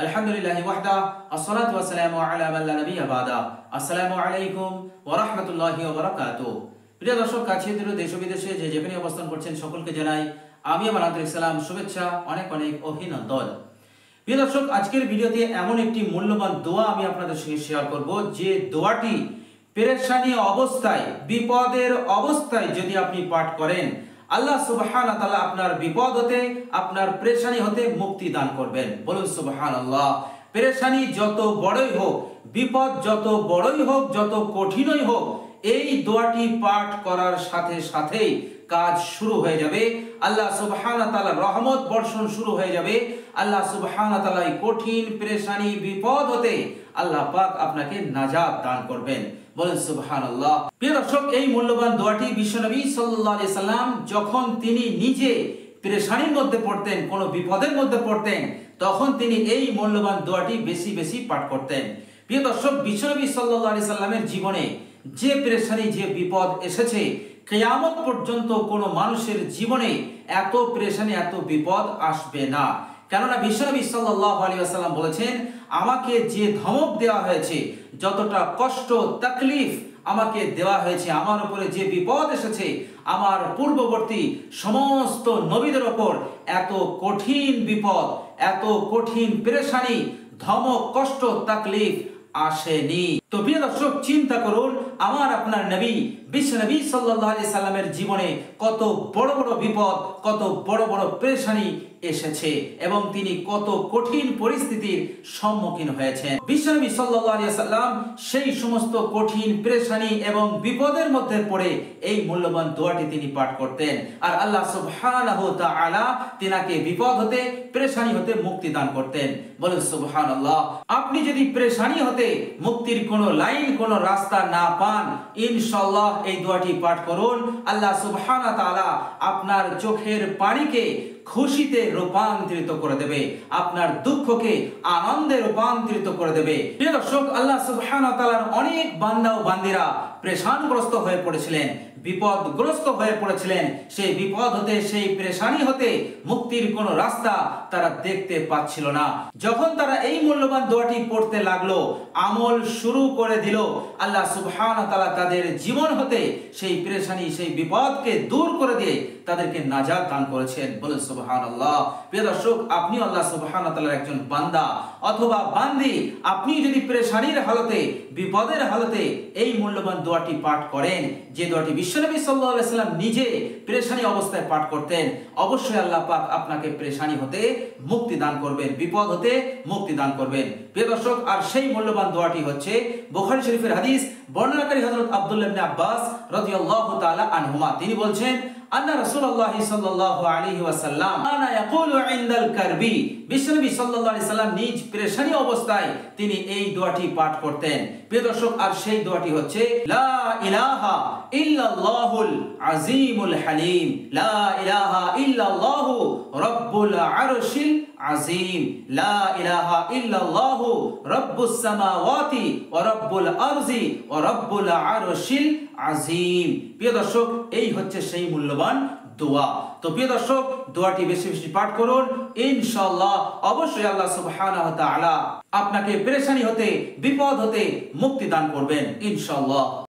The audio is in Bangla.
আলহামদুলিল্লাহি ওয়াহদা আসসালাতু ওয়াসসালামু আলা মান লা নাবিয়্যা বাদা। আসসালামু আলাইকুম ওয়া রাহমাতুল্লাহি ওয়া বারাকাতুহু। প্রিয় দর্শক, কাছে দূরে দেশ ও বিদেশে যে যেখানে অবস্থান করছেন সকলকে জানাই আমি আমার আন্তরিক সালাম, শুভেচ্ছা, অনেক অনেক অভিনন্দন। প্রিয় দর্শক, আজকের ভিডিওতে এমন একটি মূল্যবান দোয়া আমি আপনাদের সঙ্গে শেয়ার করব, যে দোয়াটি পেরেশানি অবস্থায়, বিপদের অবস্থায় যদি আপনি পাঠ করেন, আল্লাহ সুবহানাহু ওয়া তাআলা আপনার বিপদ হতে, আপনার পেরেশানি হতে মুক্তি দান করবেন। বলুন সুবহানাল্লাহ। পেরেশানি যত বড়ই হোক, বিপদ যত বড়ই হোক, যত কঠিনই হোক, এই দোয়াটি পাঠ করার সাথে সাথেই কাজ শুরু হয়ে যাবে। আল্লাহ সুবহানাহু ওয়া তাআলার রহমত বর্ষণ শুরু হয়ে যাবে। আল্লাহ সুবহানাহু ওয়া তাআলা কঠিন পেরেশানি বিপদ হতে আল্লাহ পাক আপনাকে নাজাত দান করবেন। বলেন সুবহানাল্লাহ। প্রিয় দর্শক, এই মূল্যবান দোয়াটি বিশ্বনবী সাল্লাল্লাহু আলাইহি সাল্লাম যখন তিনি নিজে পেরেশানির মধ্যে পড়তেন, কোনো বিপদের মধ্যে পড়তেন, তখন তিনি এই মূল্যবান দোয়াটি বেশি বেশি পাঠ করতেন। প্রিয় দর্শক, বিশ্বনবী সাল্লাল্লাহু আলাইহি সাল্লামের জীবনে যে পেরেশানি, যে বিপদ এসেছে, কিয়ামত পর্যন্ত কোনো মানুষের জীবনে এত পেরেশানি, এত বিপদ আসবে না। কেননা বিশ্বনবী সাল্লাল্লাহু আলাইহি ওয়াসাল্লাম বলেছেন, আমাকে যে ধমক দেওয়া হয়েছে, যতটা কষ্ট তাকলিফ আমাকে দেওয়া হয়েছে, আমার উপরে যে বিপদ এসেছে, আমার পূর্ববর্তী সমস্ত নবীদের ওপর এত কঠিন বিপদ, এত কঠিন পেরেশানি, ধমক, কষ্ট, তাকলিফ আসেনি। তো প্রিয় দর্শক, চিন্তা করুন, আমার আপনার নবী বিশ্বনবী সাল্লাল্লাহু আলাইহি সাল্লামের জীবনে কত বড় বড় বিপদ, কত বড় বড় পেরেশানি এসেছে এবং তিনি কত কঠিন পরিস্থিতির সম্মুখীন হয়েছেন। বিশ্বনবী সাল্লাল্লাহু আলাইহি সাল্লাম সেই সমস্ত কঠিন পেরেশানি এবং বিপদের মধ্যে পড়ে এই মূল্যবান দোয়াটি তিনি পাঠ করতেন, আর আল্লাহ সুবহানাহু ওয়া তাআলা তিনাকে বিপদ হতে, পেরেশানি হতে মুক্তি দান করতেন। বলেন সুবহানাল্লাহ। আপনি যদি পেরেশানি হতে মুক্তির কোনো লাইন, কোনো রাস্তা না পান, ইনশাআল্লাহ এই দোয়াটি পাঠ করুন। আল্লাহ সুবহানাহু ওয়া তাআলা আপনার চোখের পানিকে খুশিতে রূপান্তরিত করে দেবে, আপনার দুঃখকে আনন্দে রূপান্তরিত করে দেবে। প্রিয় দর্শক, আল্লাহ সুবহানাহু ওয়া তাআলার অনেক বান্দা ও বান্দিরা পেরেশানগ্রস্ত হয়ে পড়েছিলেন, বিপদগ্রস্ত হয়ে পড়েছিলেন। সেই বিপদ হতে, সেই পেরেশানি হতে মুক্তির কোনো রাস্তা তারা দেখতে পাচ্ছিল না। যখন তারা এই মূল্যবান দোয়াটি পড়তে লাগলো, আমল শুরু করে দিল, আল্লাহ সুবহানাহু ওয়া তাআলা তাদের জীবন হতে সেই পেরেশানি, সেই বিপদকে দূর করে দিয়ে তাদেরকে নাজাত দান করেছেন। বলেন সুবহানাল্লাহ। প্রিয় দর্শক, আপনি আল্লাহ সুবহানাহু ওয়া তাআলার একজন বান্দা অথবা বান্দি, আপনি যদি পেরেশানির হালতে, বিপদের হালতে এই মূল্যবান দোয়াটি পাঠ করেন, যে দোয়াটি বিশ্বনবী সাল্লাল্লাহু আলাইহি সাল্লাম নিজে পেরেশানি অবস্থায় পাঠ করতেন, অবশ্যই আল্লাহ পাক আপনাকে পেরেশানি হতে মুক্তি দান করবেন, বিপদ হতে মুক্তি দান করবেন। প্রিয় দর্শক, আর সেই মূল্যবান দোয়াটি হচ্ছে বুখারী শরীফের হাদিস, বর্ণনাকারী হযরত আব্দুল্লাহ ইবনে আব্বাস রাদিয়াল্লাহু তাআলা আনহুমা, তিনি বলছেন, আন্না রাসূলুল্লাহ সাল্লাল্লাহু আলাইহি ওয়াসাল্লাম কানা ইয়াকুলু ইনদাল কারবি, বিশ্বনবী সাল্লাল্লাহু আলাইহি সাল্লাম নিজ পেরেশানি অবস্থায় তিনি এই দোয়াটি পাঠ করতেন। প্রিয় দর্শক, আর সেই দোয়াটি হচ্ছে, লা ইলাহা ইল্লাল্লাহুল আযীমুল হালিম, লা ইলাহা ইল্লাল্লাহু রাব্বুল আরশিল আযীম, লা ইলাহা ইল্লাল্লাহু রাব্বুস সামাওয়াতি ওয়া রাব্বুল আরজি ওয়া রাব্বুল আরশিল আযীম। প্রিয় দর্শক, এই হচ্ছে সেই মূল্যবান দোয়া। তো প্রিয় দর্শক, দোয়াটি বেশি বেশি পাঠ করুন, ইনশাআল্লাহ অবশ্যই আল্লাহ সুবহানাহু ওয়া তাআলা আপনাকে পেরেশানি হতে, বিপদ হতে মুক্তি দান করবেন ইনশাআল্লাহ।